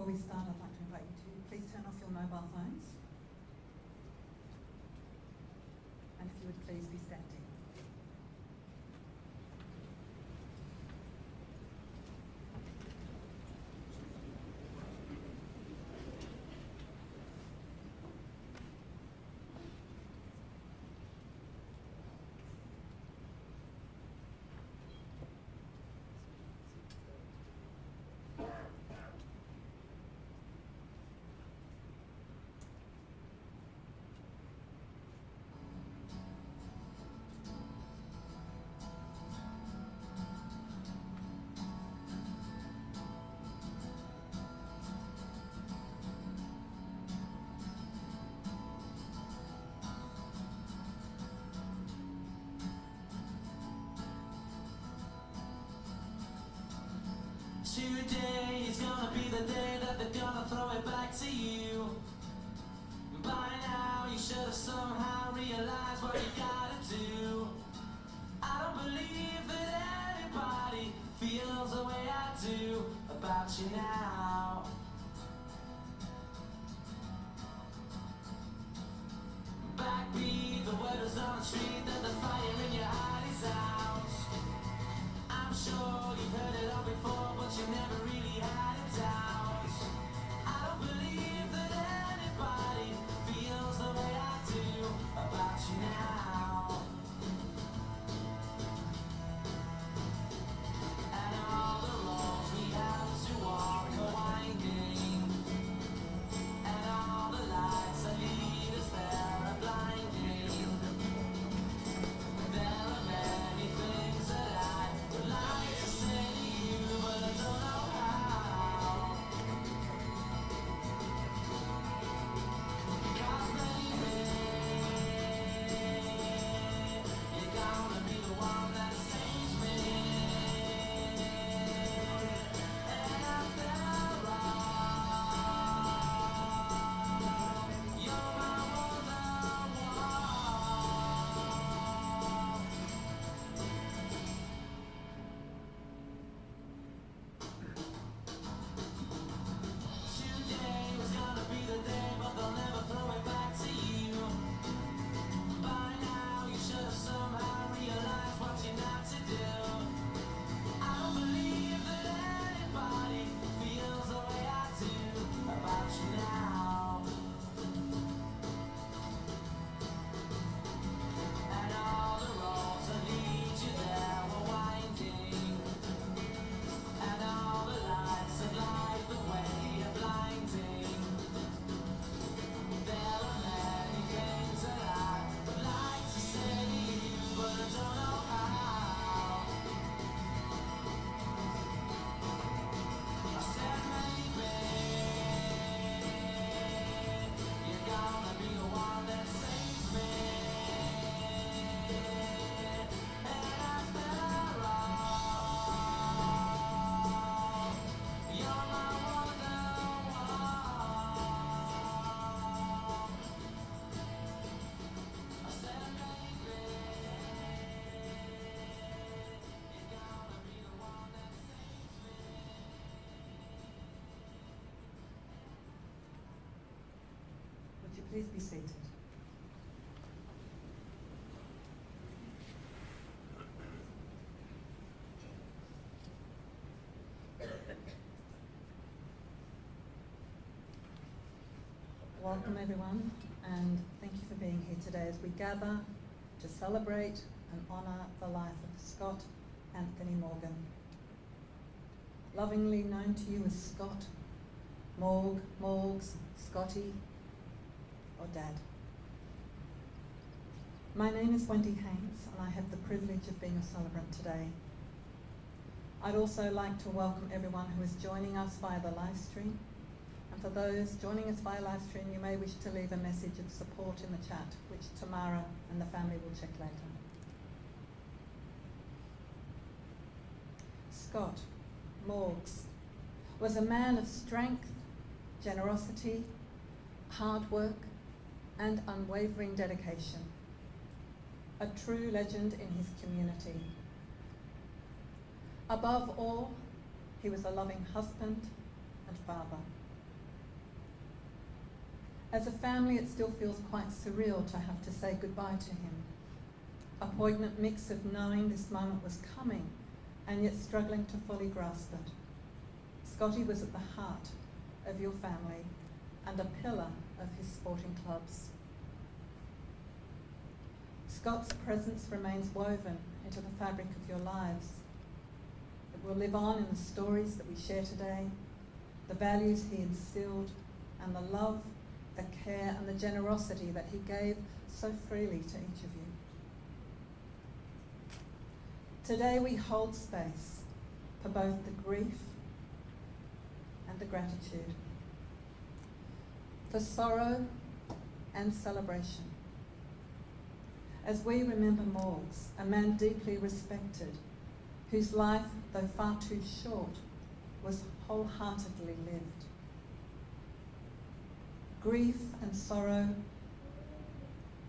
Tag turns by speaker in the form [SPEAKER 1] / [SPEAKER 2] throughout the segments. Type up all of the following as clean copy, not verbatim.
[SPEAKER 1] Before we start, I'd like to invite you to please turn off your mobile phones. And if you would please be standing.
[SPEAKER 2] Today is gonna be the day that they're gonna throw it back to you. By now you should have somehow realized what you gotta do. I don't believe that anybody feels the way I do about you now. Backbeat, the word is on the street that the fire in your heart is out. I'm sure you've heard it all before, but you never really had a doubt. I don't believe that anybody feels the way I do about you now. And all the roads we have to walk are winding, and all the lights that lead us there are blinding. There are many things that I would like to say to you, but I don't know how. Cause baby, you're gonna be the one that saves me. And after all, you're my wonderwall. Today was gonna be the day, but they'll never throw it back to you. By now you should have somehow realized what you're not to do. I don't believe that anybody feels the way I do about you now. And all the roads that lead you there were winding, and all the lights that light the way are blinding. There are many things that I would like to say to you, but I don't know how. I said maybe you're gonna be the one that saves me. And after all, you're my wonderwall. I said maybe you're gonna be the one that saves me.
[SPEAKER 1] Would you please be seated? Welcome everyone, and thank you for being here today as we gather to celebrate and honour the life of Scott Anthony Morgan. Lovingly known to you as Scott, Morgs, Scotty, or Dad. My name is Wendy Haynes, and I have the privilege of being a celebrant today. I'd also like to welcome everyone who is joining us via the live stream. And for those joining us via live stream, you may wish to leave a message of support in the chat, which Tamara and the family will check later. Scott Morgs was a man of strength, generosity, hard work, and unwavering dedication. A true legend in his community. Above all, he was a loving husband and father. As a family, it still feels quite surreal to have to say goodbye to him. A poignant mix of knowing this moment was coming and yet struggling to fully grasp it. Scotty was at the heart of your family and a pillar of his sporting clubs. Scott's presence remains woven into the fabric of your lives. It will live on in the stories that we share today, the values he instilled, and the love, the care, and the generosity that he gave so freely to each of you. Today we hold space for both the grief and the gratitude, for sorrow and celebration, as we remember Morgs, a man deeply respected, whose life, though far too short, was wholeheartedly lived. Grief and sorrow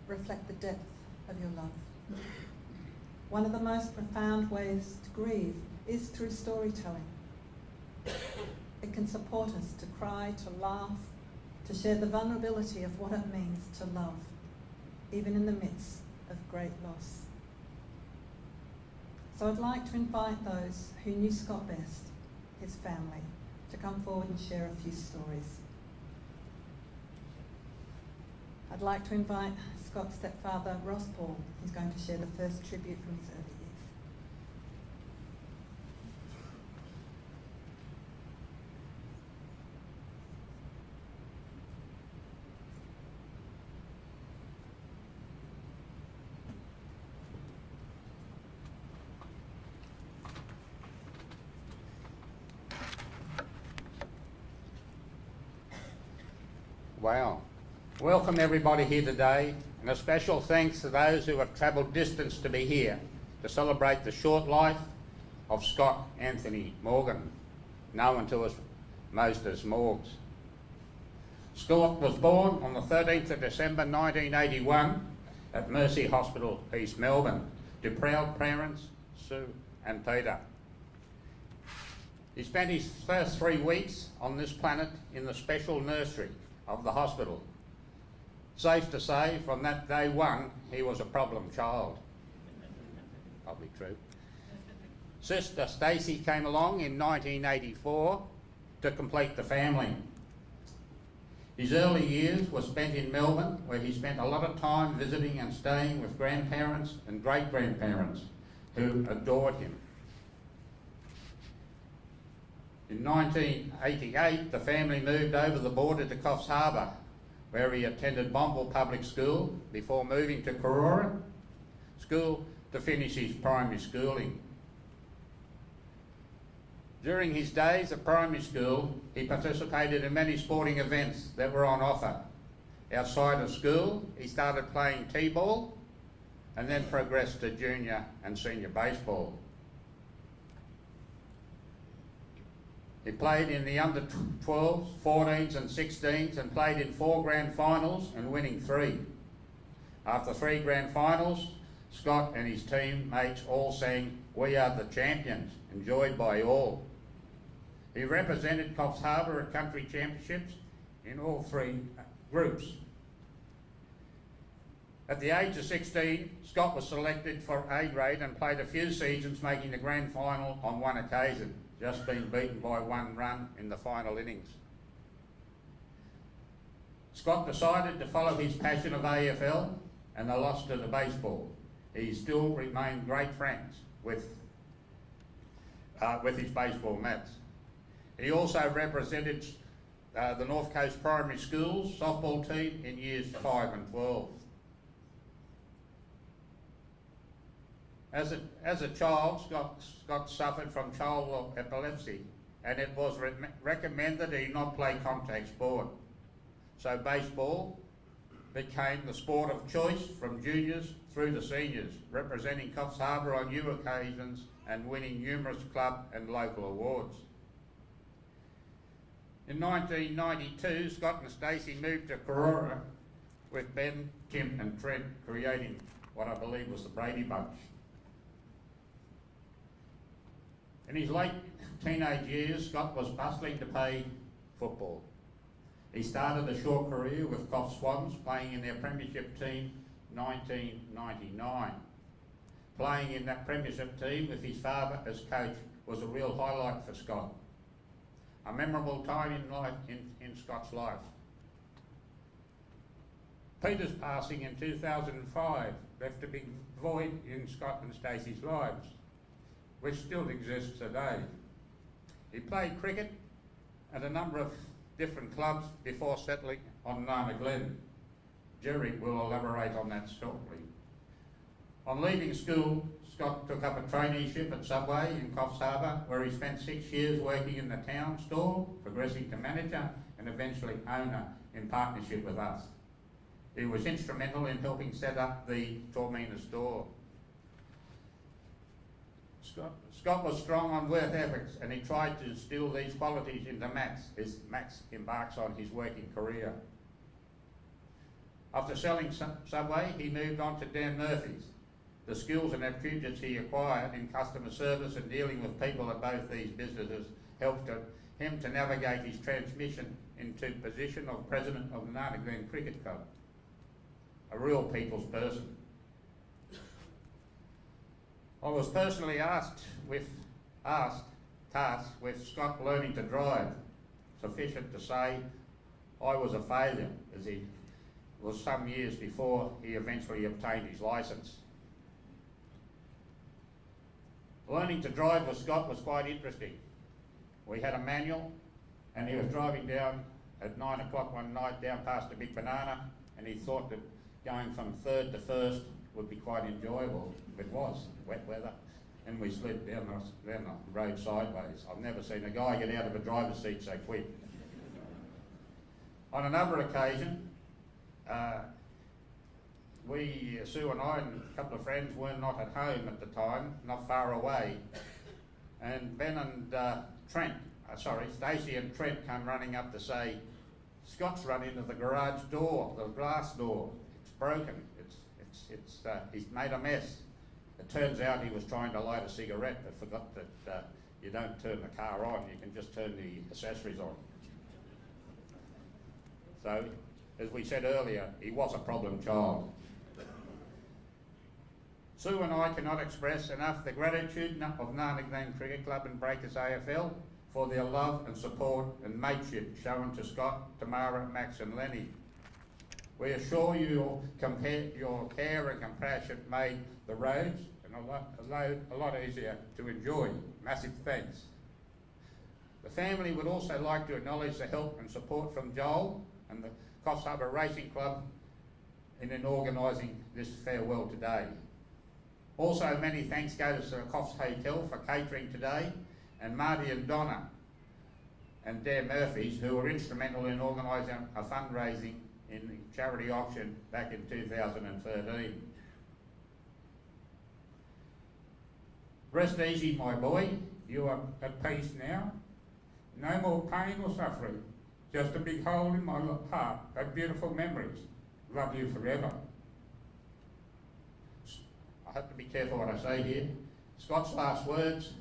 [SPEAKER 1] reflect the depth of your love. One of the most profound ways to grieve is through storytelling. It can support us to cry, to laugh, to share the vulnerability of what it means to love, even in the midst of great loss. So I'd like to invite those who knew Scott best, his family, to come forward and share a few stories. I'd like to invite Scott's stepfather, Ross Paul, who's going to share the first tribute from his early years.
[SPEAKER 3] Wow. Welcome everybody here today, and a special thanks to those who have travelled distance to be here to celebrate the short life of Scott Anthony Morgan, known to us most as Morgs. Scott was born on the 13th of December 1981 at Mercy Hospital, East Melbourne, to proud parents, Sue and Peter. He spent his first 3 weeks on this planet in the special nursery of the hospital. Safe to say, from that day one, he was a problem child. Probably true. Sister Stacey came along in 1984 to complete the family. His early years were spent in Melbourne, where he spent a lot of time visiting and staying with grandparents and great-grandparents who adored him. In 1988, the family moved over the border to Coffs Harbour, where he attended Bombal Public School before moving to Karora School to finish his primary schooling. During his days at primary school, he participated in many sporting events that were on offer. Outside of school, he started playing T-ball and then progressed to junior and senior baseball. He played in the under 12s, 14s and 16s and played in 4 grand finals and winning 3. After 3 grand finals, Scott and his teammates all sang "We Are the Champions," enjoyed by all. He represented Coffs Harbour at country championships in all 3 groups. At the age of 16, Scott was selected for A grade and played a few seasons, making the grand final on 1 occasion, just being beaten by 1 run in the final innings. Scott decided to follow his passion of AFL and the loss to the baseball. He still remained great friends with his baseball mates. He also represented the North Coast Primary Schools softball team in years 5 and 12. As a child, Scott suffered from childhood epilepsy, and it was recommended he not play contact sport. So baseball became the sport of choice from juniors through to seniors, representing Coffs Harbour on new occasions and winning numerous club and local awards. In 1992, Scott and Stacey moved to Karora with Ben, Tim and Trent, creating what I believe was the Brady Bunch. In his late teenage years, Scott was bustling to play football. He started a short career with Coff Swans, playing in their premiership team 1999. Playing in that premiership team with his father as coach was a real highlight for Scott. A memorable time in Scott's life. Peter's passing in 2005 left a big void in Scott and Stacey's lives, which still exists today. He played cricket at a number of different clubs before settling on Nana Glen. Jerry will elaborate on that shortly. On leaving school, Scott took up a traineeship at Subway in Coffs Harbour, where he spent 6 years working in the town store, progressing to manager and eventually owner in partnership with us. He was instrumental in helping set up the Tormina store. Scott was strong on work ethics, and he tried to instill these qualities into Max as Max embarks on his working career. After selling Subway, he moved on to Dan Murphy's. The skills and attributes he acquired in customer service and dealing with people at both these businesses helped him to navigate his transmission into the position of president of the Nana Glen Cricket Club. A real people's person. I was personally tasked with Scott learning to drive. Sufficient to say, I was a failure, as he was some years before he eventually obtained his licence. Learning to drive with Scott was quite interesting. We had a manual, and he was driving down at 9 o'clock one night down past the Big Banana, and he thought that going from third to first would be quite enjoyable. It was wet weather, and we slid down the road sideways. I've never seen a guy get out of a driver's seat so quick. On another occasion, Sue and I and a couple of friends were not at home at the time, not far away, and Ben and Stacey and Trent come running up to say, Scott's run into the garage door, the glass door. It's broken. He's made a mess. It turns out he was trying to light a cigarette but forgot that you don't turn the car on, you can just turn the accessories on. So, as we said earlier, he was a problem child. Sue and I cannot express enough the gratitude of Nana Glen Cricket Club and Breakers AFL for their love and support and mateship shown to Scott, Tamara, Max and Lenny. We assure you your care and compassion made the roads a lot easier to enjoy. Massive thanks. The family would also like to acknowledge the help and support from Joel and the Coffs Harbour Racing Club in organising this farewell today. Also, many thanks go to the Coffs Hotel for catering today, and Marty and Donna and Dan Murphy's, who were instrumental in organising a fundraising in the charity auction back in 2013. Rest easy, my boy. You are at peace now. No more pain or suffering. Just a big hole in my heart of beautiful memories. Love you forever. I have to be careful what I say here. Scott's last words,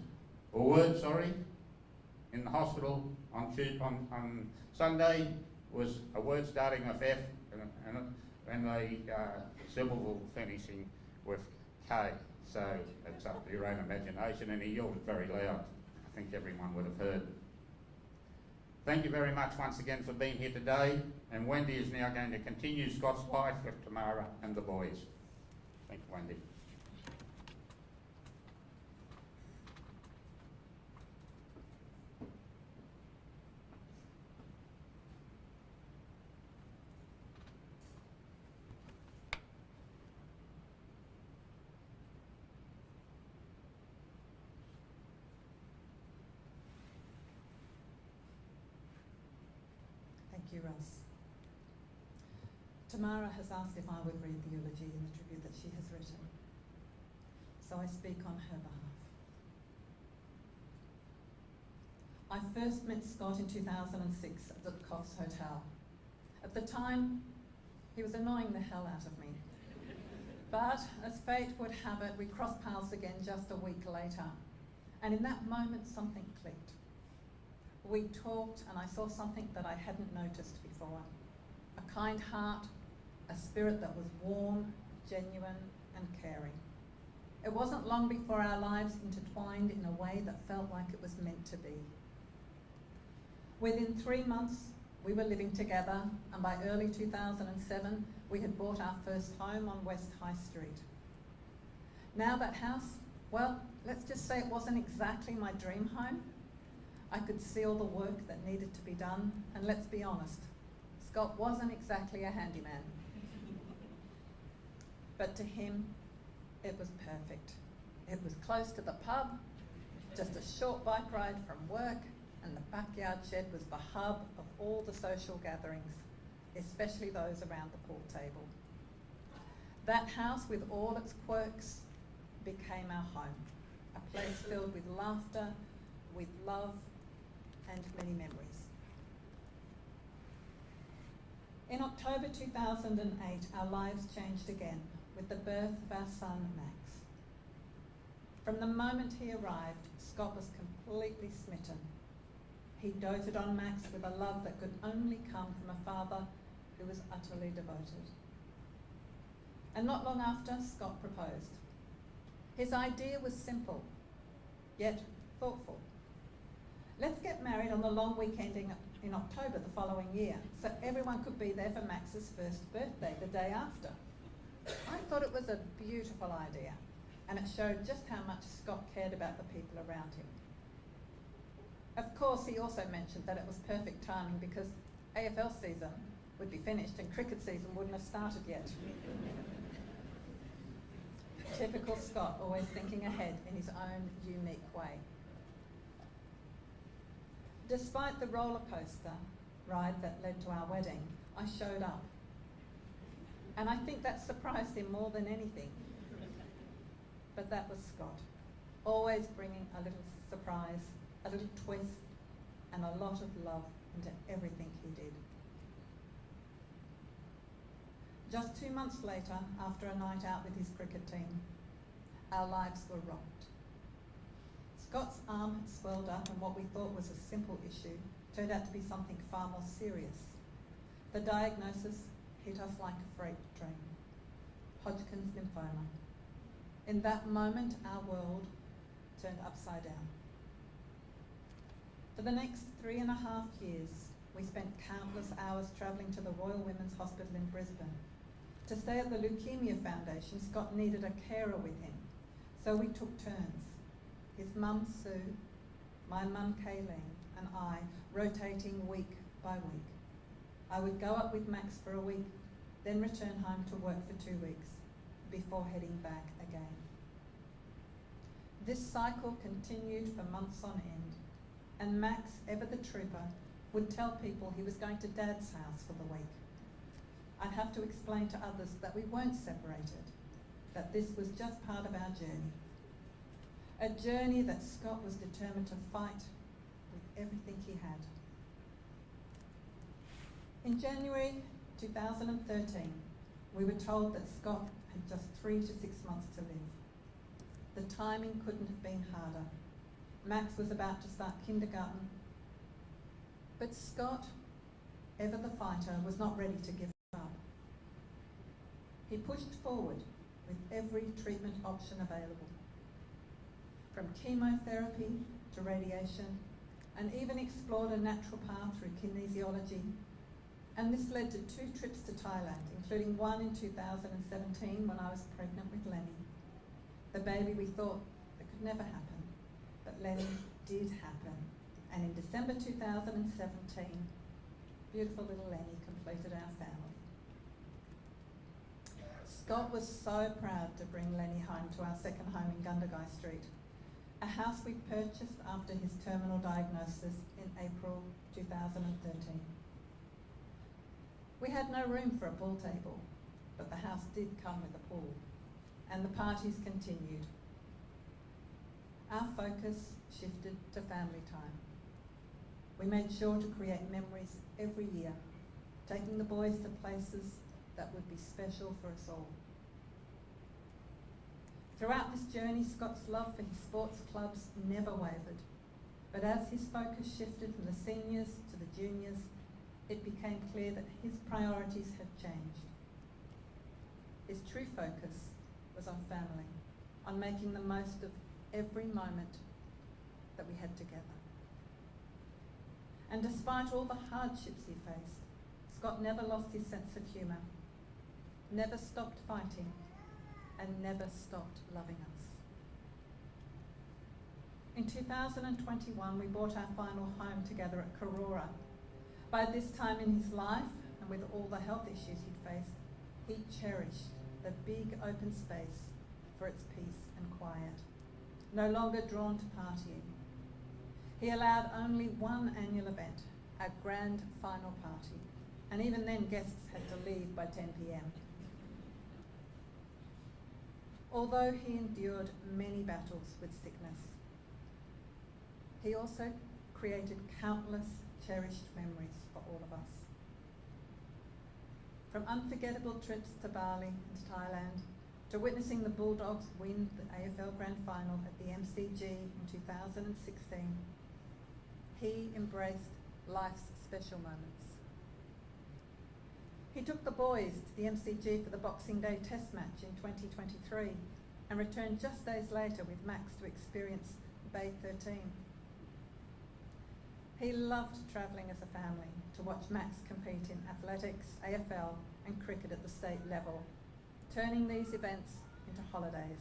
[SPEAKER 3] in the hospital on Sunday was a word starting with F and a syllable finishing with K. So it's up to your own imagination, and he yelled it very loud. I think everyone would have heard. Thank you very much once again for being here today, and Wendy is now going to continue Scott's life with Tamara and the boys. Thank you, Wendy.
[SPEAKER 1] Thank you, Russ. Tamara has asked if I would read the eulogy and the tribute that she has written. So I speak on her behalf. I first met Scott in 2006 at the Coffs Hotel. At the time, he was annoying the hell out of me. But as fate would have it, we crossed paths again just a week later. And in that moment, something clicked. We talked and I saw something that I hadn't noticed before. A kind heart, a spirit that was warm, genuine and caring. It wasn't long before our lives intertwined in a way that felt like it was meant to be. Within 3 months, we were living together, and by early 2007, we had bought our first home on West High Street. Now that house, well, let's just say it wasn't exactly my dream home. I could see all the work that needed to be done, and let's be honest, Scott wasn't exactly a handyman. But to him, it was perfect. It was close to the pub, just a short bike ride from work, and the backyard shed was the hub of all the social gatherings, especially those around the pool table. That house, with all its quirks, became our home, a place filled with laughter, with love, and many memories. In October 2008, our lives changed again with the birth of our son, Max. From the moment he arrived, Scott was completely smitten. He doted on Max with a love that could only come from a father who was utterly devoted. And not long after, Scott proposed. His idea was simple, yet thoughtful. Let's get married on the long weekend in October the following year, so everyone could be there for Max's first birthday the day after. I thought it was a beautiful idea, and it showed just how much Scott cared about the people around him. Of course, he also mentioned that it was perfect timing because AFL season would be finished and cricket season wouldn't have started yet. Typical Scott, always thinking ahead in his own unique way. Despite the roller coaster ride that led to our wedding, I showed up. And I think that surprised him more than anything. But that was Scott, always bringing a little surprise, a little twist, and a lot of love into everything he did. Just 2 months later, after a night out with his cricket team, our lives were rocked. Scott's arm had swelled up, and what we thought was a simple issue turned out to be something far more serious. The diagnosis hit us like a freight train: Hodgkin's lymphoma. In that moment, our world turned upside down. For the next 3.5 years, we spent countless hours travelling to the Royal Women's Hospital in Brisbane. To stay at the Leukemia Foundation, Scott needed a carer with him, so we took turns. His mum, Sue, my mum, Kayleen, and I, rotating week by week. I would go up with Max for a week, then return home to work for 2 weeks, before heading back again. This cycle continued for months on end, and Max, ever the trooper, would tell people he was going to Dad's house for the week. I'd have to explain to others that we weren't separated, that this was just part of our journey. A journey that Scott was determined to fight with everything he had. In January 2013, we were told that Scott had just 3 to 6 months to live. The timing couldn't have been harder. Max was about to start kindergarten, but Scott, ever the fighter, was not ready to give up. He pushed forward with every treatment option available, from chemotherapy to radiation, and even explored a natural path through kinesiology. And this led to 2 trips to Thailand, including one in 2017 when I was pregnant with Lenny. The baby we thought that could never happen, but Lenny did happen. And in December 2017, beautiful little Lenny completed our family. Scott was so proud to bring Lenny home to our second home in Gundagai Street, a house we purchased after his terminal diagnosis in April 2013. We had no room for a pool table, but the house did come with a pool, and the parties continued. Our focus shifted to family time. We made sure to create memories every year, taking the boys to places that would be special for us all. Throughout this journey, Scott's love for his sports clubs never wavered, But as his focus shifted from the seniors to the juniors, it became clear that his priorities had changed. His true focus was on family, on making the most of every moment that we had together. And despite all the hardships he faced, Scott never lost his sense of humour, never stopped fighting, and never stopped loving us. In 2021, we bought our final home together at Karora. By this time in his life, and with all the health issues he'd faced, he cherished the big open space for its peace and quiet, no longer drawn to partying. He allowed only one annual event, our grand final party, and even then guests had to leave by 10 p.m. Although he endured many battles with sickness, he also created countless cherished memories for all of us. From unforgettable trips to Bali and Thailand, to witnessing the Bulldogs win the AFL Grand Final at the MCG in 2016, he embraced life's special moments. He took the boys to the MCG for the Boxing Day Test match in 2023 and returned just days later with Max to experience Bay 13. He loved travelling as a family to watch Max compete in athletics, AFL and cricket at the state level, turning these events into holidays.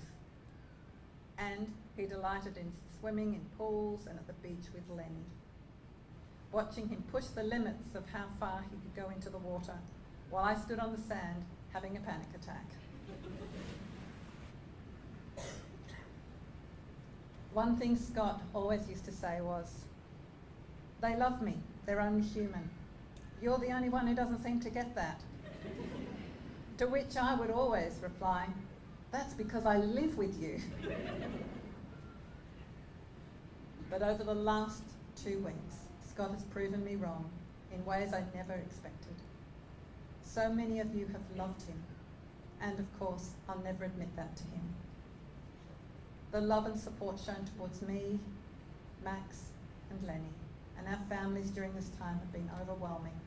[SPEAKER 1] And he delighted in swimming in pools and at the beach with Lenny, watching him push the limits of how far he could go into the water while I stood on the sand having a panic attack. One thing Scott always used to say was, "They love me, they're only human. You're the only one who doesn't seem to get that." To which I would always reply, "That's because I live with you." But over the last 2 weeks, Scott has proven me wrong in ways I never expected. So many of you have loved him, and of course, I'll never admit that to him. The love and support shown towards me, Max, and Lenny, and our families during this time have been overwhelming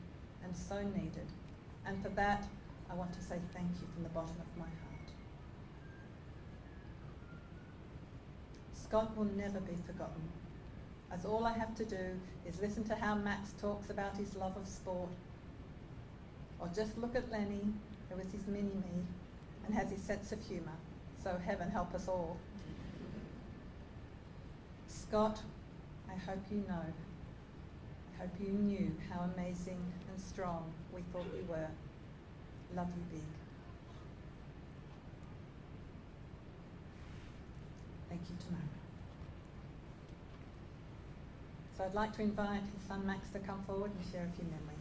[SPEAKER 1] and so needed. And for that, I want to say thank you from the bottom of my heart. Scott will never be forgotten, as all I have to do is listen to how Max talks about his love of sport, or just look at Lenny, who is his mini-me and has his sense of humour, so heaven help us all. Scott, I hope you know, I hope you knew how amazing and strong we thought you were. Love you big. Thank you, Tamara. So I'd like to invite his son Max to come forward and share a few memories.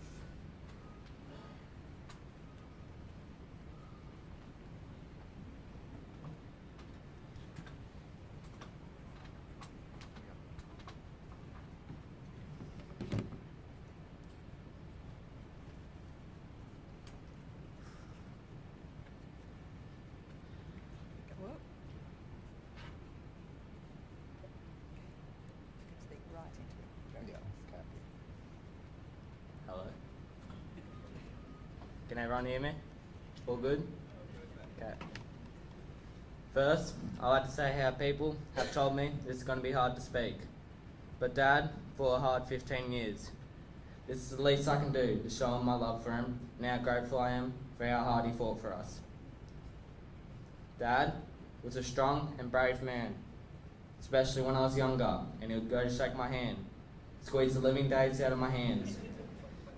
[SPEAKER 4] Hello. Can everyone hear me? All good? Okay. First, I'd like to say how people have told me this is going to be hard to speak. But Dad fought a hard 15 years. This is the least I can do to show him my love for him and how grateful I am for how hard he fought for us. Dad was a strong and brave man, especially when I was younger, and he would go to shake my hand, squeeze the living days out of my hands.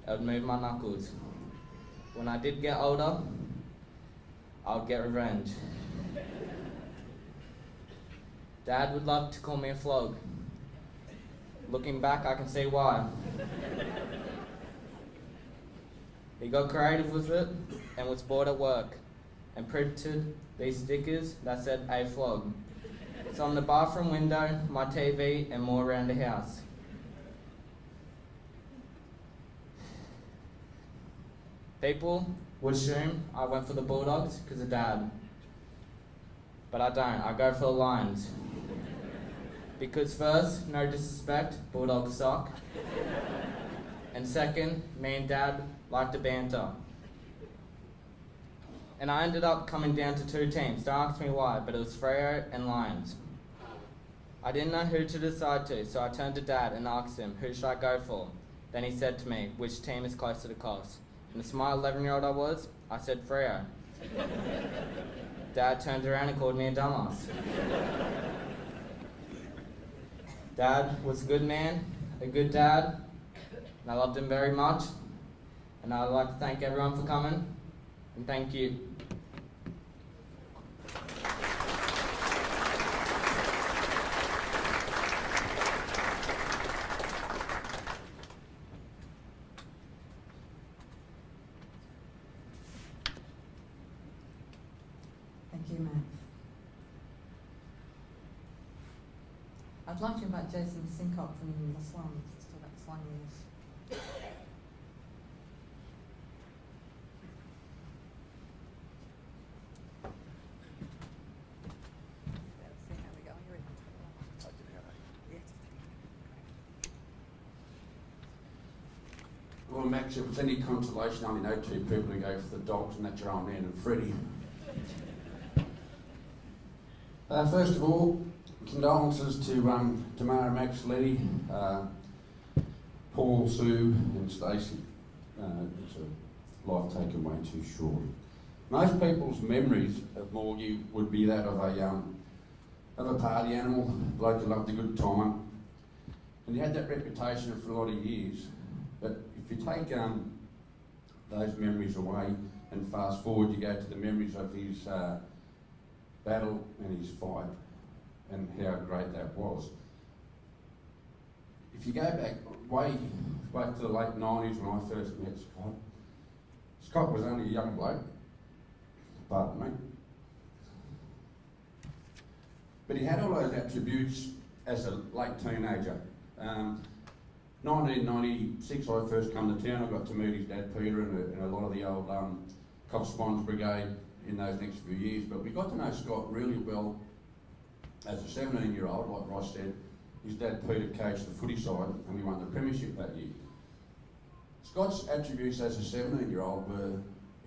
[SPEAKER 4] I would move my knuckles. When I did get older, I would get revenge. Dad would love to call me a flog. Looking back, I can see why. He got creative with it and was bored at work and printed these stickers that said "A flog." It's on the bathroom window, my TV, and more around the house. People would assume I went for the Bulldogs because of Dad. But I don't, I go for the Lions. Because first, no disrespect, Bulldog suck. And second, me and Dad like to banter. And I ended up coming down to 2 teams. Don't ask me why, but it was Freo and Lions. I didn't know who to decide to, so I turned to Dad and asked him, who should I go for? Then he said to me, which team is closer to Coles? And the smart 11-year-old I was, I said Freo. Dad turned around and called me a dumbass. Dad was a good man, a good dad, and I loved him very much. And I'd like to thank everyone for coming, and thank you.
[SPEAKER 1] Thank you, Matt. I'd like to invite Jason Sincock from the Swans to talk about the Swan Years.
[SPEAKER 5] Well, Max, if it's any consolation, I only know 2 people who go for the Dogs, and that's your old man and Freddie. First of all, condolences to Tamara, Max, Letty, Paul, Sue and Stacey. It's a life taken way too short. Most people's memories of Morgie would be that of a party animal, bloke who loved a good time. And he had that reputation for a lot of years. But if you take those memories away and fast forward, you go to the memories of his battle and his fight and how great that was. If you go back way to the late 90s when I first met Scott, Scott was only a young bloke, pardon me, but he had all those attributes as a late teenager. 1996 I first come to town. I got to meet his dad Peter and a lot of the old Cops Swans Brigade in those next few years, but we got to know Scott really well as a 17-year-old. Like Ross said, his dad Peter coached the footy side and we won the premiership that year. Scott's attributes as a 17-year-old were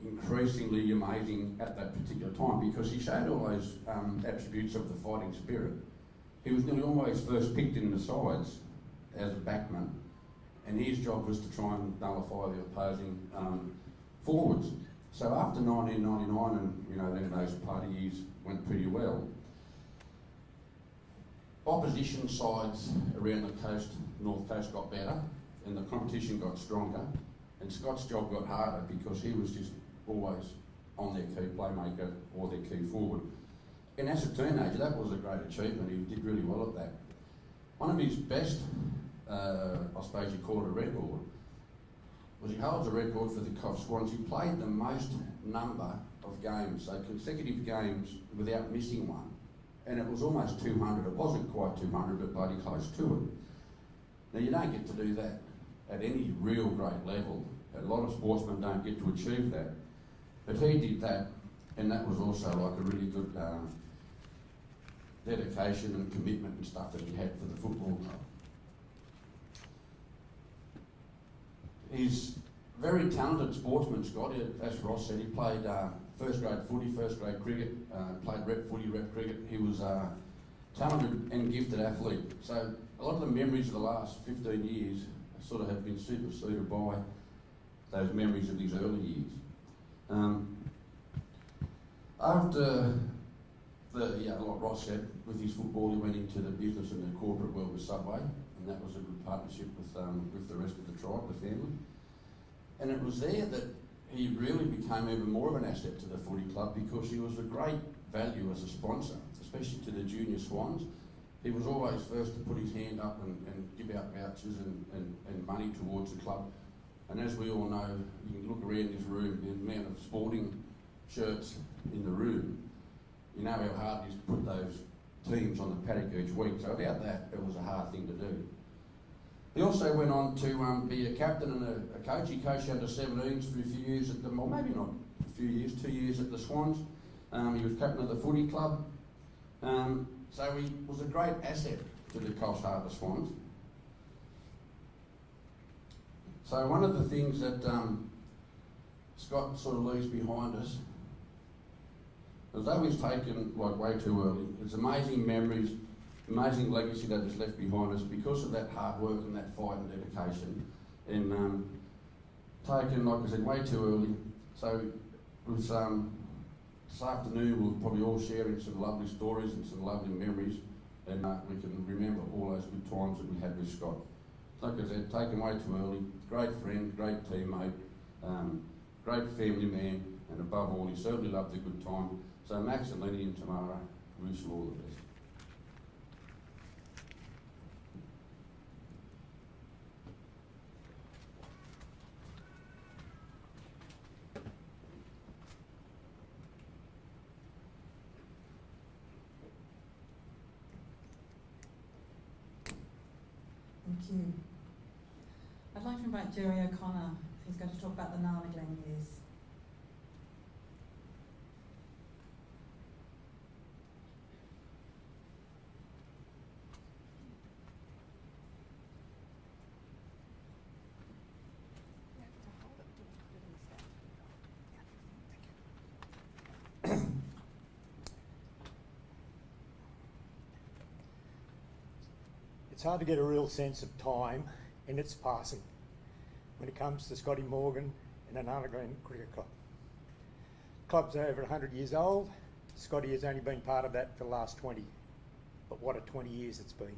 [SPEAKER 5] increasingly amazing at that particular time because he showed all those attributes of the fighting spirit. He was nearly always first picked in the sides as a backman, and his job was to try and nullify the opposing forwards. So after 1999, and then those party years went pretty well, opposition sides around the coast, North Coast, got better, and the competition got stronger, and Scott's job got harder because he was just always on their key playmaker or their key forward. And as a teenager, that was a great achievement. He did really well at that. One of his best, I suppose you call it a record, was he holds a record for the Cops Swans. He played the most number of games, so consecutive games without missing one. And it was almost 200. It wasn't quite 200, but bloody close to it. Now, you don't get to do that at any real great level. A lot of sportsmen don't get to achieve that. But he did that, and that was also like a really good dedication and commitment and stuff that he had for the football club. He's a very talented sportsman, Scott. As Ross said, he played first grade footy, first grade cricket, played rep footy, rep cricket. He was a talented and gifted athlete. So a lot of the memories of the last 15 years sort of have been superseded by those memories of his early years. After like Ross said, with his football, he went into the business and the corporate world with Subway, and that was a good partnership with the rest of the tribe, the family. And it was there that he really became even more of an asset to the footy club because he was a great value as a sponsor, especially to the junior Swans. He was always first to put his hand up and give out vouchers and money towards the club. And as we all know, you can look around this room, the amount of sporting shirts in the room, you know how hard it is to put those teams on the paddock each week. So without that, it was a hard thing to do. He also went on to be a captain and a coach. He coached under 17s for a few years at the, well, maybe not a few years, 2 years at the Swans. He was captain of the footy club. So he was a great asset to the Coffs Harbour Swans. So one of the things that Scott sort of leaves behind us, although he's taken like way too early, it's amazing memories, amazing legacy that is left behind us because of that hard work and that fight and dedication, and taken, like I said, way too early. So it was, this afternoon we'll probably all sharing some lovely stories and some lovely memories, and we can remember all those good times that we had with Scott. Like I said, taken way too early, great friend, great teammate, great family man, and above all, he certainly loved a good time. So Max and Lenny and Tamara, we wish you all the best.
[SPEAKER 1] Thank you. I'd like to invite Jerry O'Connor, who's going to talk about the Nana Glen years.
[SPEAKER 6] It's hard to get a real sense of time and its passing when it comes to Scotty Morgan and the Nana Glen Cricket Club. Club's over 100 years old. Scotty has only been part of that for the last 20, but what a 20 years it's been.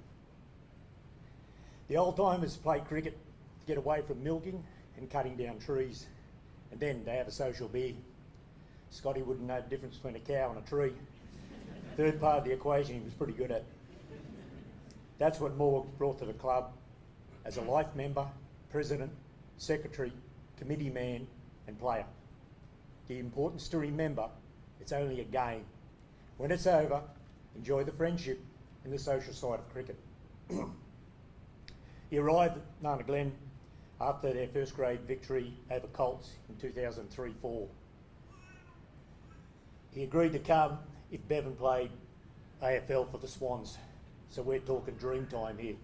[SPEAKER 6] The old timers play cricket to get away from milking and cutting down trees, and then they have a social being. Scotty wouldn't know the difference between a cow and a tree. Third part of the equation he was pretty good at. That's what Morgs brought to the club as a life member, president, secretary, committee man and player. The importance to remember, it's only a game. When it's over, enjoy the friendship and the social side of cricket. He arrived at Nana Glen after their first grade victory over Colts in 2003-04. He agreed to come if Bevan played AFL for the Swans. So we're talking dream time here.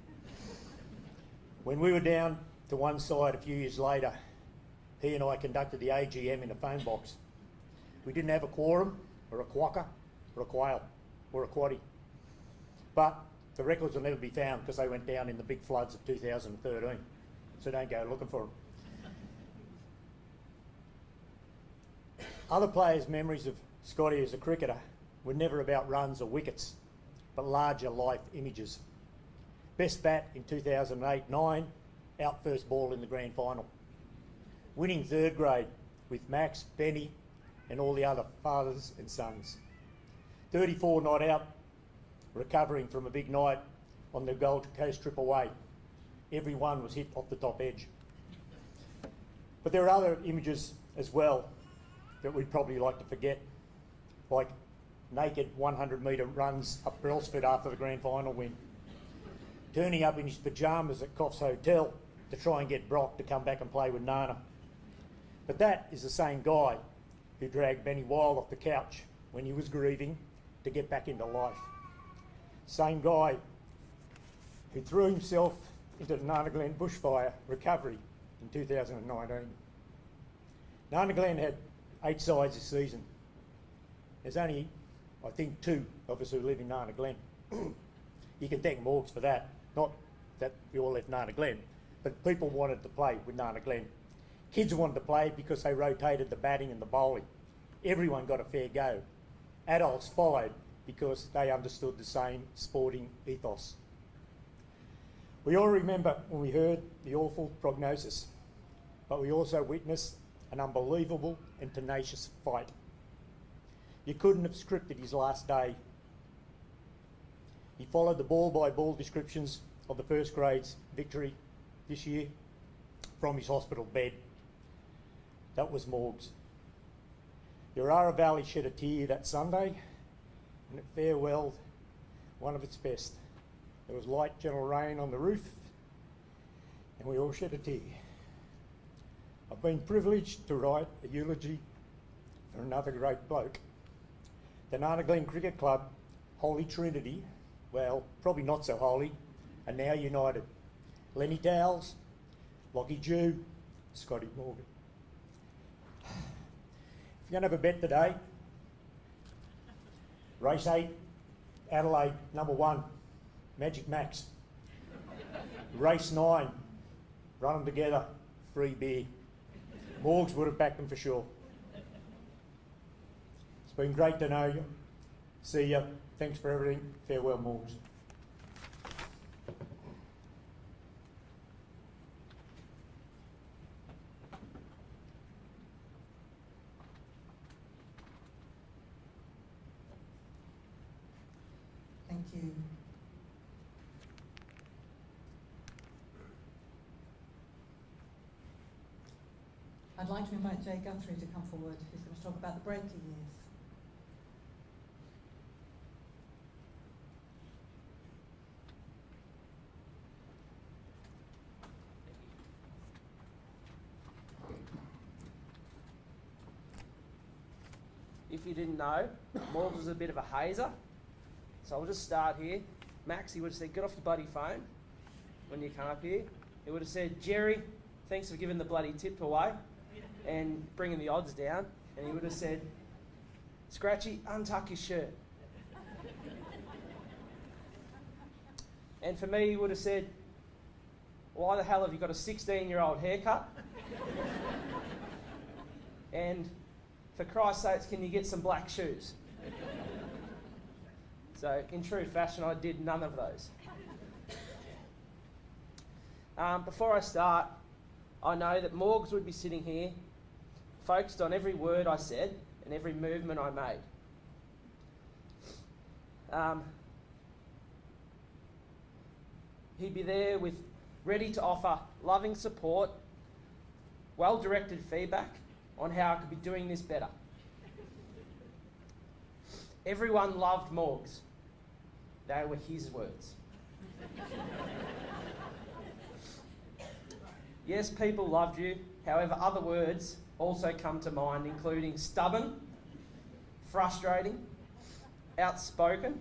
[SPEAKER 6] When we were down to one side a few years later, he and I conducted the AGM in a phone box. We didn't have a quorum, or a quokka, or a quail, or a quaddie. But the records will never be found because they went down in the big floods of 2013. So don't go looking for them. Other players' memories of Scotty as a cricketer were never about runs or wickets, but larger life images. Best bat in 2008-09, out first ball in the grand final. Winning third grade with Max, Benny and all the other fathers and sons. 34 not out, recovering from a big night on the Gold Coast trip away. Everyone was hit off the top edge. But there are other images as well that we'd probably like to forget, like naked 100-metre runs up Brailsford after the grand final win. Turning up in his pyjamas at Coffs Hotel to try and get Brock to come back and play with Nana. But that is the same guy who dragged Benny Wild off the couch when he was grieving to get back into life. Same guy who threw himself into the Nana Glen bushfire recovery in 2019. Nana Glen had 8 sides this season. There's only, I think, 2 of us who live in Nana Glen. You can thank Morgs for that. Not that we all left Nana Glen, but people wanted to play with Nana Glen. Kids wanted to play because they rotated the batting and the bowling. Everyone got a fair go. Adults followed because they understood the same sporting ethos. We all remember when we heard the awful prognosis, but we also witnessed an unbelievable and tenacious fight. You couldn't have scripted his last day. He followed the ball-by-ball descriptions of the first grade's victory this year from his hospital bed. That was Morgs. Yarra Valley shed a tear that Sunday and it farewelled one of its best. There was light, gentle rain on the roof and we all shed a tear. I've been privileged to write a eulogy for another great bloke. The Nana Glen Cricket Club, Holy Trinity, well, probably not so wholly, are now united. Lenny Dowles, Lockie Jew, Scotty Morgan. If you're going to have a bet today, race 8, Adelaide, number 1, Magic Max. Race 9, run them together, free beer. Morgs would have backed them for sure. It's been great to know you. See ya. Thanks for everything. Farewell, Morgs.
[SPEAKER 1] Thank you. I'd like to invite Jay Guthrie to come forward, who's going to talk about the breaker years.
[SPEAKER 7] If you didn't know, Morgs was a bit of a hazer. So I'll just start here. Max, he would have said, get off your bloody phone when you come up here. He would have said, Jerry, thanks for giving the bloody tip away and bringing the odds down. And he would have said, Scratchy, untuck your shirt. And for me, he would have said, why the hell have you got a 16-year-old haircut? And for Christ's sakes, can you get some black shoes? So, in true fashion, I did none of those. Before I start, I know that Morgs would be sitting here, focused on every word I said and every movement I made. He'd be there ready to offer loving support, well-directed feedback on how I could be doing this better. Everyone loved Morgs. They were his words. Yes, people loved you. However, other words also come to mind, including stubborn, frustrating, outspoken,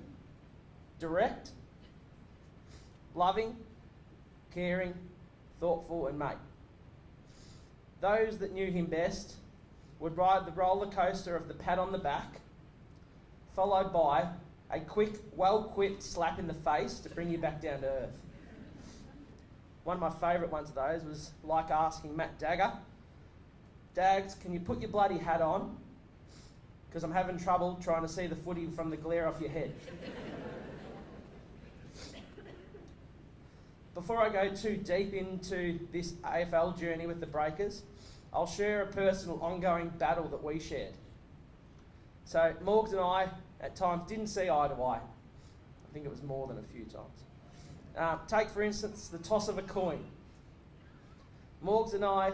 [SPEAKER 7] direct, loving, caring, thoughtful, and mate. Those that knew him best would ride the roller coaster of the pat on the back, followed by a quick, well-quipped slap in the face to bring you back down to earth. One of my favourite ones of those was like asking Matt Dagger, Dags, can you put your bloody hat on? Because I'm having trouble trying to see the footy from the glare off your head. Before I go too deep into this AFL journey with the Breakers, I'll share a personal ongoing battle that we shared. So Morgs and I at times didn't see eye to eye. I think it was more than a few times. Take for instance the toss of a coin. Morgs and I,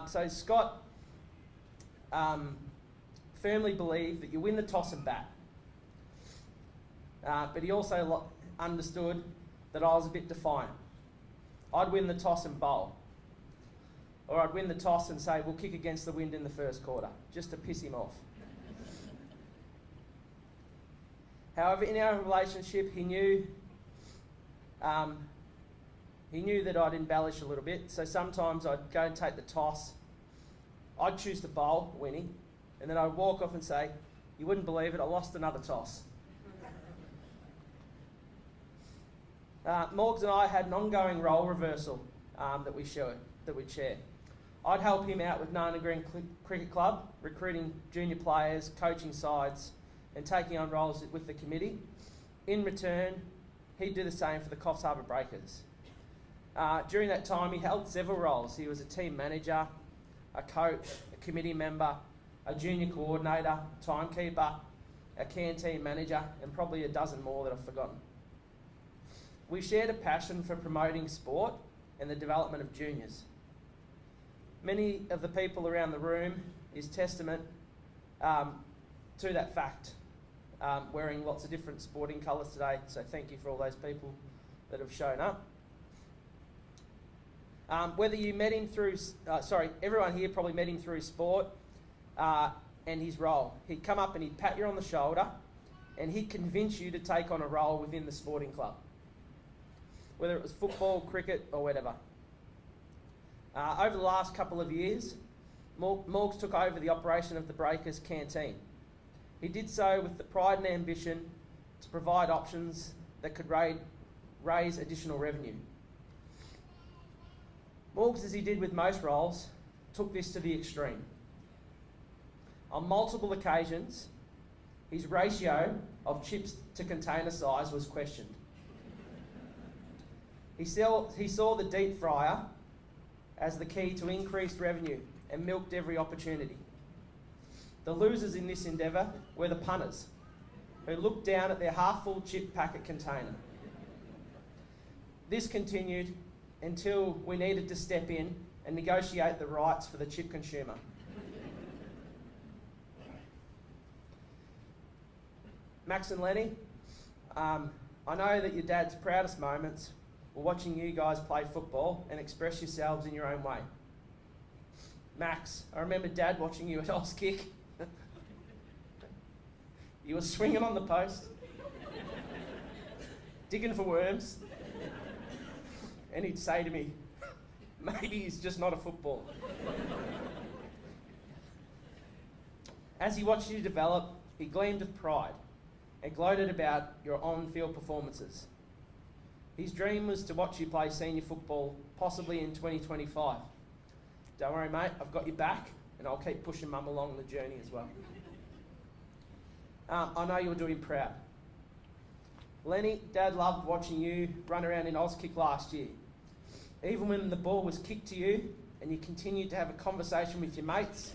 [SPEAKER 7] so Scott firmly believed that you win the toss and bat. But he also understood that I was a bit defiant. I'd win the toss and bowl. Or I'd win the toss and say, we'll kick against the wind in the first quarter, just to piss him off. However, in our relationship, he knew that I'd embellish a little bit, so sometimes I'd go and take the toss. I'd choose to bowl, winning, and then I'd walk off and say, you wouldn't believe it, I lost another toss. Morgs and I had an ongoing role reversal that we'd share. I'd help him out with Nana Green Cricket Club, recruiting junior players, coaching sides, and taking on roles with the committee. In return, he'd do the same for the Coffs Harbour Breakers. During that time, he held several roles. He was a team manager, a coach, a committee member, a junior coordinator, timekeeper, a canteen manager, and probably a dozen more that I've forgotten. We shared a passion for promoting sport and the development of juniors. Many of the people around the room is testament to that fact, wearing lots of different sporting colours today, so thank you for all those people that have shown up. Whether you met him through, everyone here probably met him through sport and his role. He'd come up and he'd pat you on the shoulder, and he'd convince you to take on a role within the sporting club, whether it was football, cricket, or whatever. Over the last couple of years, Morgs took over the operation of the Breakers canteen. He did so with the pride and ambition to provide options that could raise additional revenue. Morgs, as he did with most roles, took this to the extreme. On multiple occasions, his ratio of chips to container size was questioned. He saw the deep fryer as the key to increased revenue and milked every opportunity. The losers in this endeavour were the punters, who looked down at their half-full chip packet container. This continued until we needed to step in and negotiate the rights for the chip consumer. Max and Lenny, I know that your dad's proudest moments were watching you guys play football and express yourselves in your own way. Max, I remember Dad watching you at Oz Kick. You were swinging on the post, digging for worms, and he'd say to me, maybe he's just not a footballer. As he watched you develop, he gleamed with pride and gloated about your on-field performances. His dream was to watch you play senior football, possibly in 2025. Don't worry, mate, I've got your back, and I'll keep pushing Mum along the journey as well. I know you'll do him proud. Lenny, Dad loved watching you run around in Auskick last year. Even when the ball was kicked to you and you continued to have a conversation with your mates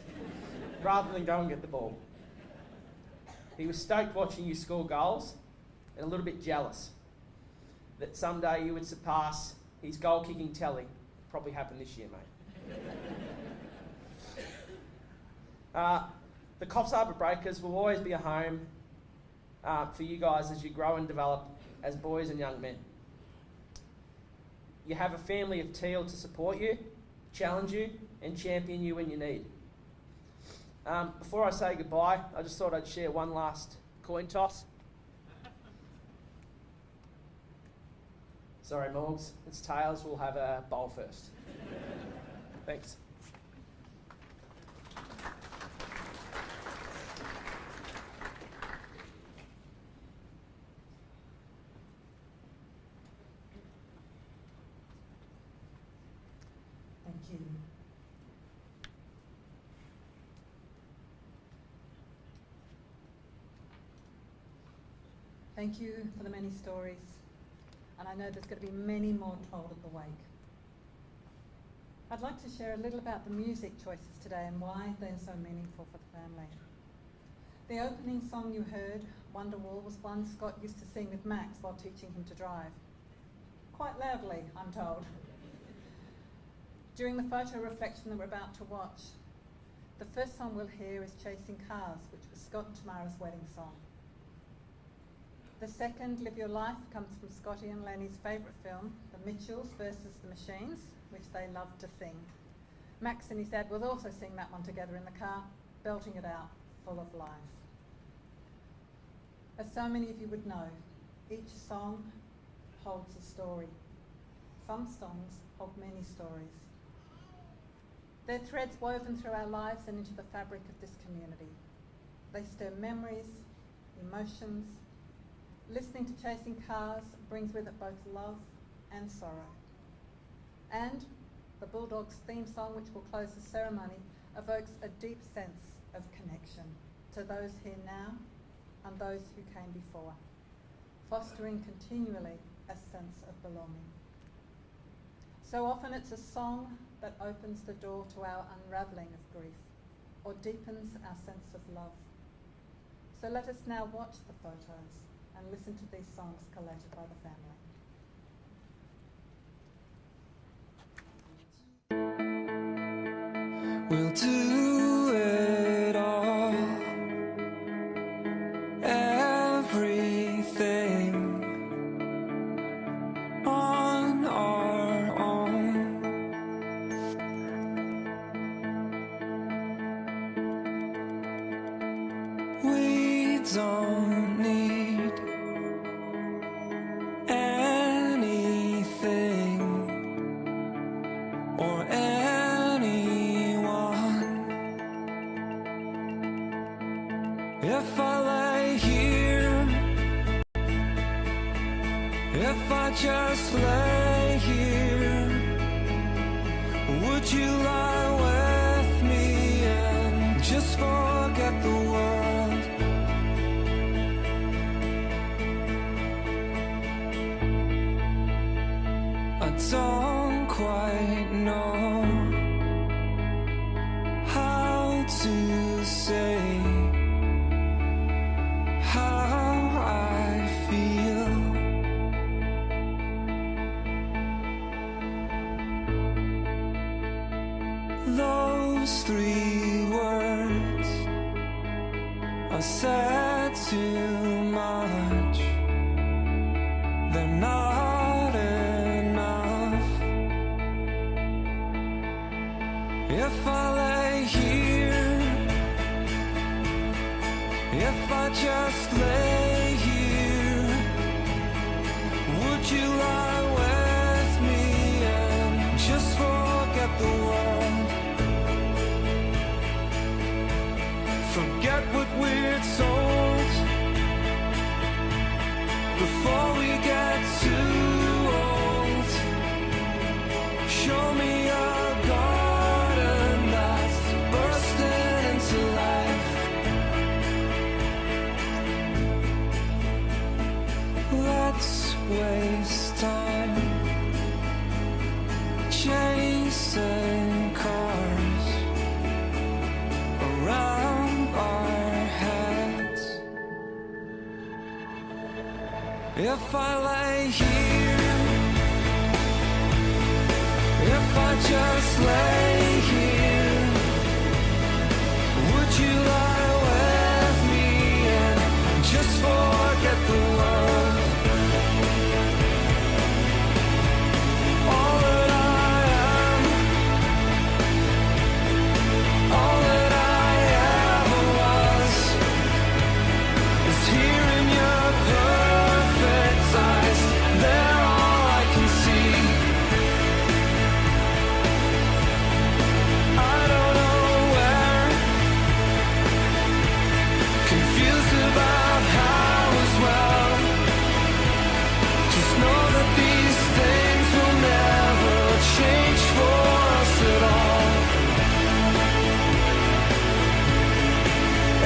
[SPEAKER 7] rather than go and get the ball. He was stoked watching you score goals and a little bit jealous that someday you would surpass his goal-kicking tally. Probably happen this year, mate. The Coffs Harbour Breakers will always be a home for you guys as you grow and develop as boys and young men. You have a family of teal to support you, challenge you, and champion you when you need. Before I say goodbye, I just thought I'd share one last coin toss. Sorry, Morgs, it's tails. We'll have a bowl first. Thanks.
[SPEAKER 1] Thank you. Thank you for the many stories, and I know there's going to be many more told at the wake. I'd like to share a little about the music choices today and why they're so meaningful for the family. The opening song you heard, Wonderwall, was one Scott used to sing with Max while teaching him to drive. Quite loudly, I'm told. During the photo reflection that we're about to watch, the first song we'll hear is Chasing Cars, which was Scott and Tamara's wedding song. The second, Live Your Life, comes from Scotty and Lenny's favourite film, The Mitchells versus the Machines, which they loved to sing. Max and his dad will also sing that one together in the car, belting it out, full of life. As so many of you would know, each song holds a story. Some songs hold many stories. They're threads woven through our lives and into the fabric of this community. They stir memories, emotions. Listening to Chasing Cars brings with it both love and sorrow. And the Bulldogs theme song, which will close the ceremony, evokes a deep sense of connection to those here now and those who came before, fostering continually a sense of belonging. So often it's a song that opens the door to our unravelling of grief or deepens our sense of love. So let us now watch the photos and listen to these songs collated by the family.
[SPEAKER 2] We'll do it all, everything on our own. We don't need If I lay here, if I just lay here, would you lie with me and just forget the world? I don't quite know how to say how I feel. Those 3 words are said too much. They're not enough. If I lay here, if I just lay here, would you lie with me and just forget the world? Forget what we're told before we get too old. Show me a garden that's bursting into life. Let's waste time chasing cars around our heads. If I lay here, if I just lay here, would you lie with me and just forget the world? All that I am, all that I ever was, is here in your perfect eyes. They're all I can see. I don't know where, confused about how as well. Just know that these things will never change for us at all.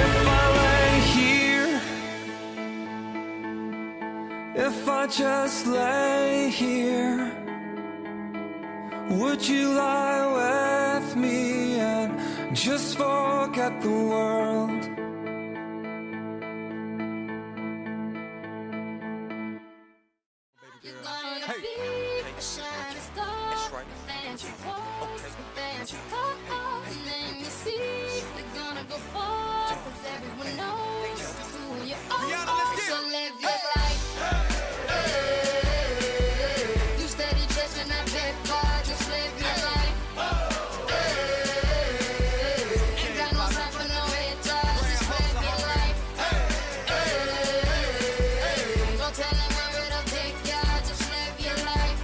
[SPEAKER 2] If I lay here, if I just lay here, would you lie with me and just forget the world?
[SPEAKER 8] You're gonna be a shining star. Fancy clothes, fancy cars. Let me see. You're gonna go far, 'cause everyone knows who you are. So live your life. You steady chasing that paper, just live your life. Ain't got no time for no haters, just live your life. Don't tell them where it'll take ya, just live your life.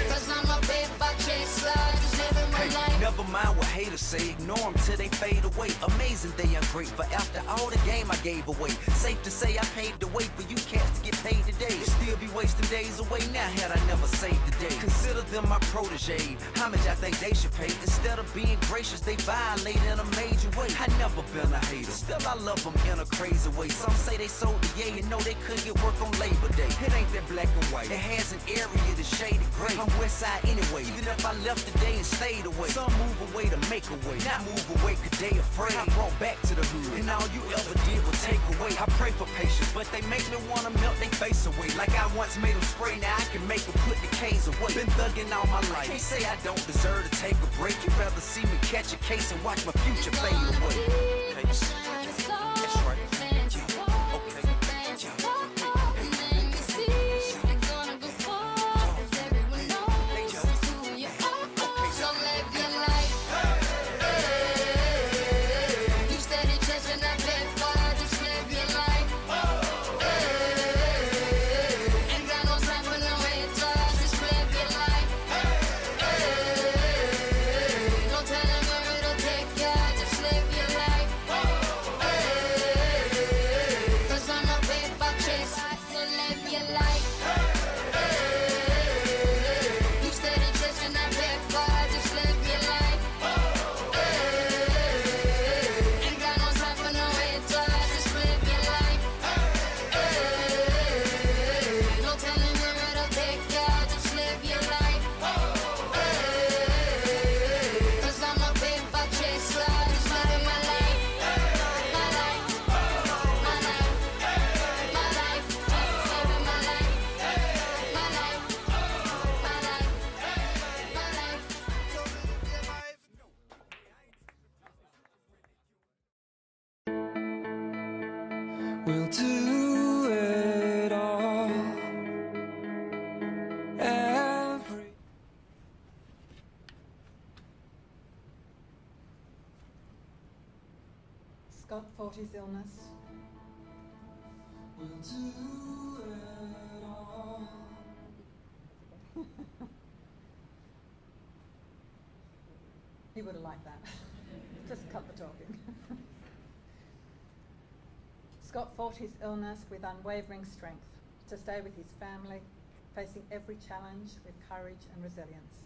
[SPEAKER 8] 'Cause I'm a paper chaser, just living my life.
[SPEAKER 9] Never mind what haters say, ignore them till they fade away. Amazing they ungrateful after all the game I gave away. Safe to say I paved the way for you cats to get paid today. Still be wasting days away now had I never saved the day. Consider them my protege. How much I think they should pay? Instead of being gracious, they violate in a major way. I never been a hater, still I love them in a crazy way. Some say they sold the yay and know they couldn't get work on Labor Day. It ain't that black and white, it has an area that's shaded gray. I'm west side anyway, even if I left today and stayed away. Some move away to make a way, not move away 'cause they afraid. I brought back to the hood, and all you ever did was take away. I pray for patience, but they make me wanna melt their face away. Like I once made them spray, now I can make them put the K's away. Been thugging all my life, can't say I don't deserve to take a break. You'd rather see me catch a case and watch my future fade away.
[SPEAKER 8] A shining star. Fancy clothes, fancy cars. Let me see. You're gonna go far, 'cause everyone knows who you are. So live your life. You steady chasing that paper, just live your life. Ain't got no time for no haters, just live your life. Don't tell them where it'll take ya, just live your life.
[SPEAKER 2] We'll do it all. Every
[SPEAKER 1] Scott fought his illness.
[SPEAKER 2] we'll do it all.
[SPEAKER 1] He would have liked that. Just cut the talking. Scott fought his illness with unwavering strength to stay with his family, facing every challenge with courage and resilience.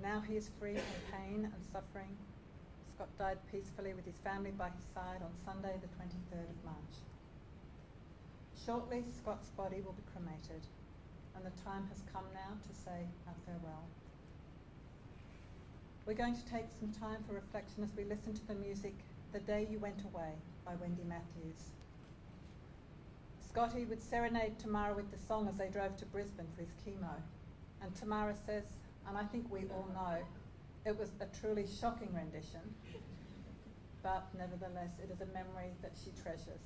[SPEAKER 1] Now he is free from pain and suffering. Scott died peacefully with his family by his side on Sunday, the 23rd of March. Shortly, Scott's body will be cremated, and the time has come now to say our farewell. We're going to take some time for reflection as we listen to the music The Day You Went Away by Wendy Matthews. Scotty would serenade Tamara with the song as they drove to Brisbane for his chemo. And Tamara says, and I think we all know, it was a truly shocking rendition, but nevertheless it is a memory that she treasures.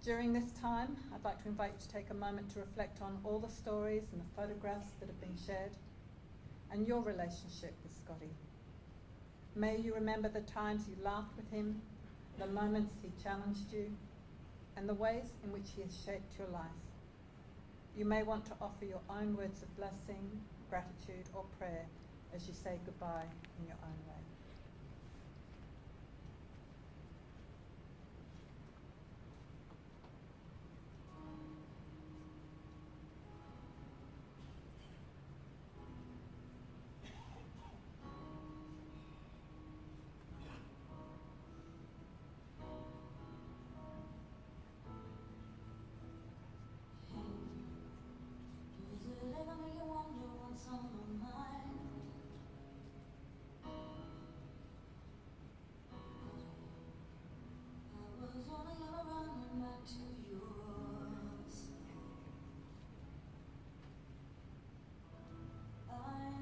[SPEAKER 1] During this time, I'd like to invite you to take a moment to reflect on all the stories and the photographs that have been shared, and your relationship with Scotty. May you remember the times you laughed with him, the moments he challenged you, and the ways in which he has shaped your life. You may want to offer your own words of blessing, gratitude, or prayer as you say goodbye in your own way.
[SPEAKER 8] Does it ever make you wonder what's on my mind? I was only ever running back to yours. I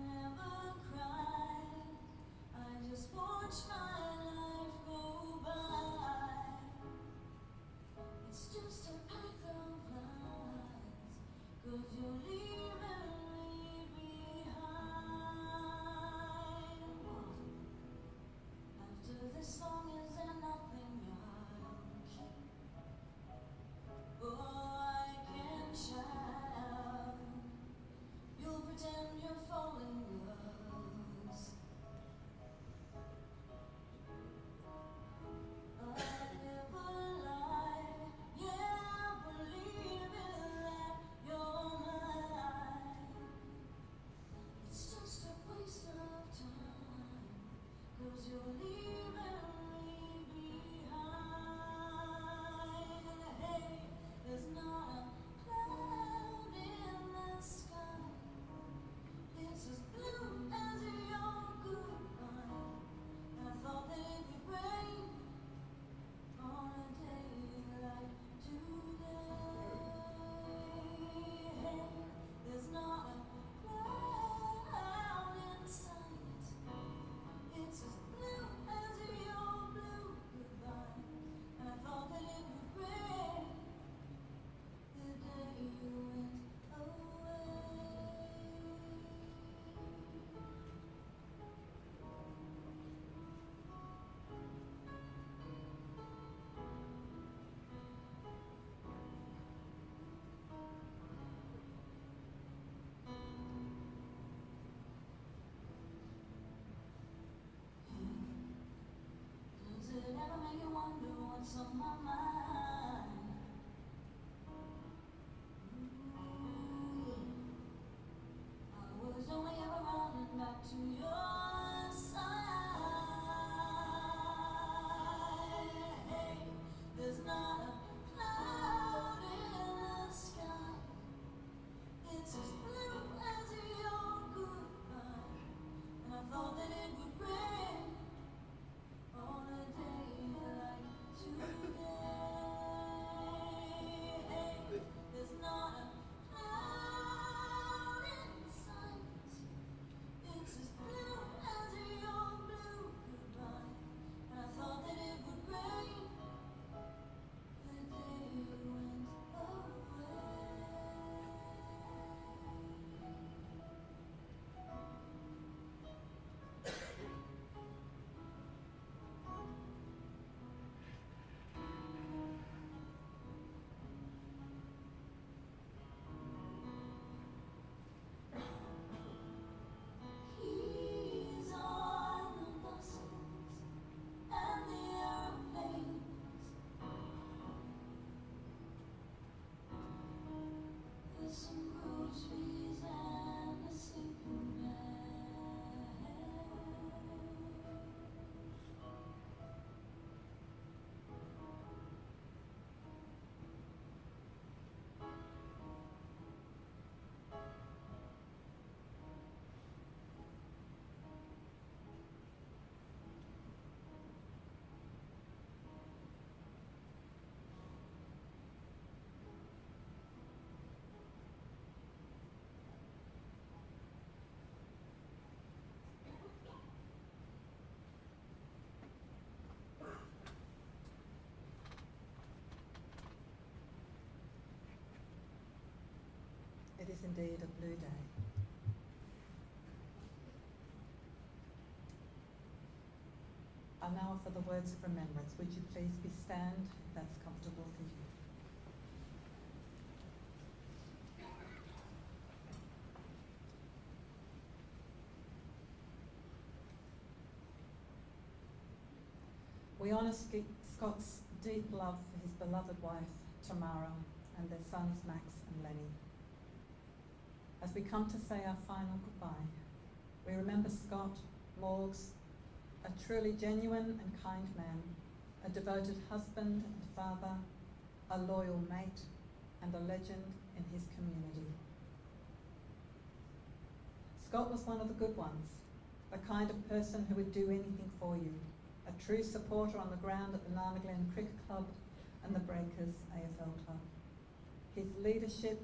[SPEAKER 8] never cried, I just watched my life go by. It's just a path of lies, 'cause you're leaving me behind. After this song, is there nothing I'll keep? Oh, I can shout. You'll pretend you're falling loves. I never lie, yeah, I believe it that you're mine. It's just a waste of time, 'cause you're leaving me behind. Hey, there's not a cloud in the sky. It's as blue as your goodbye. I thought that it would rain on a day like today. Hey, there's not a cloud in sight. It's as blue as your blue goodbye. And I thought that it would rain the day you went away. Does it ever make you wonder what's on my mind? I was only ever running back to your side. Hey, there's not a cloud in the sky. It's as blue as your goodbye. And I thought that it would rain on a day like today.
[SPEAKER 1] is indeed a blue day. I'll now offer the words of remembrance. Would you please be stand if that's comfortable for you? We honour Scott's deep love for his beloved wife, Tamara, and their sons, Max and Lenny. As we come to say our final goodbye, we remember Scott, Morgs, a truly genuine and kind man, a devoted husband and father, a loyal mate, and a legend in his community. Scott was one of the good ones, the kind of person who would do anything for you, a true supporter on the ground at the Nana Glen Cricket Club and the Breakers AFL Club. His leadership,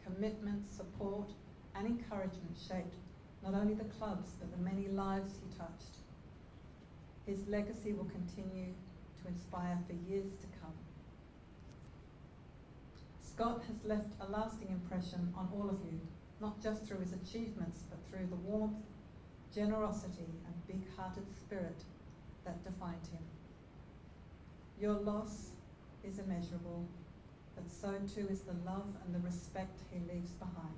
[SPEAKER 1] commitment, support and encouragement shaped not only the clubs but the many lives he touched. His legacy will continue to inspire for years to come. Scott has left a lasting impression on all of you, not just through his achievements but through the warmth, generosity and big-hearted spirit that defined him. Your loss is immeasurable, but so too is the love and the respect he leaves behind.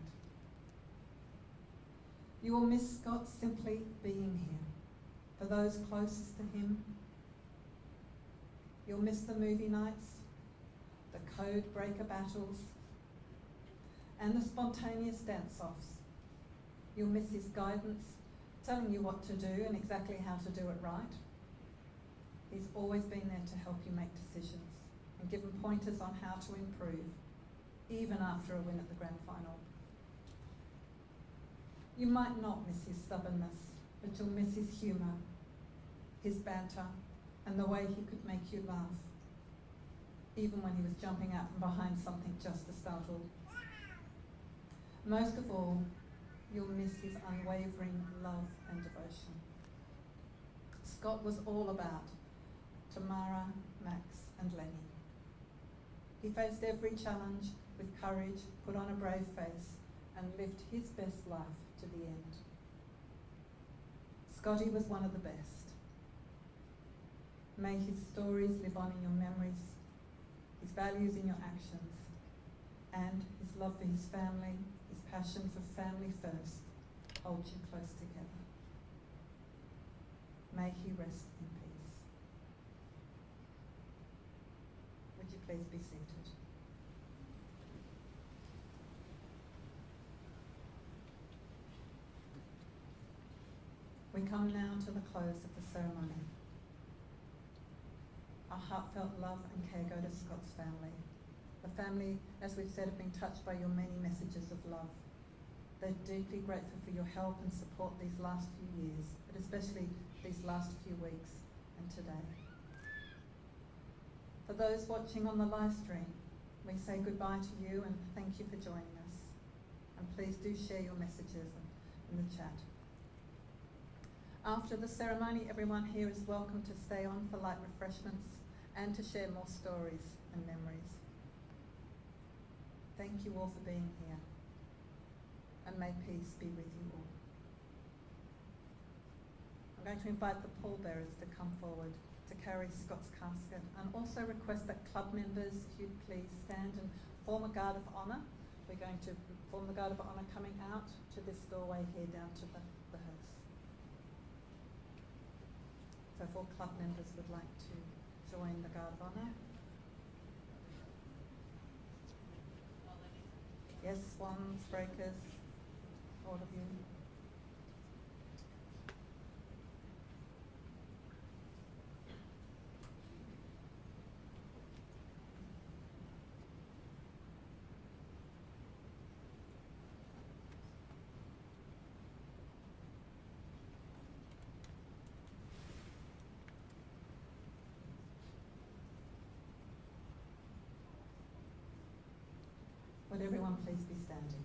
[SPEAKER 1] You will miss Scott simply being here. For those closest to him, you'll miss the movie nights, the code breaker battles, and the spontaneous dance-offs. You'll miss his guidance, telling you what to do and exactly how to do it right. He's always been there to help you make decisions and give him pointers on how to improve, even after a win at the grand final. You might not miss his stubbornness, but you'll miss his humour, his banter, and the way he could make you laugh, even when he was jumping out from behind something just to startle. Most of all, you'll miss his unwavering love and devotion. Scott was all about Tamara, Max and Lenny. He faced every challenge with courage, put on a brave face and lived his best life to the end. Scotty was one of the best. May his stories live on in your memories, his values in your actions, and his love for his family, his passion for family first, hold you close together. May he rest in peace. Would you please be seated? We come now to the close of the ceremony. Our heartfelt love and care go to Scott's family. The family, as we've said, have been touched by your many messages of love. They're deeply grateful for your help and support these last few years, but especially these last few weeks and today. For those watching on the live stream, we say goodbye to you and thank you for joining us. And please do share your messages in the chat. After the ceremony, everyone here is welcome to stay on for light refreshments and to share more stories and memories. Thank you all for being here, and may peace be with you all. I'm going to invite the pallbearers to come forward to carry Scott's casket, and also request that club members, if you'd please stand and form a guard of honour. We're going to form the guard of honour coming out to this doorway here down to the hearse. So if all club members would like to join the guard of honour. Yes, swans, breakers, all of you. Would everyone please be standing?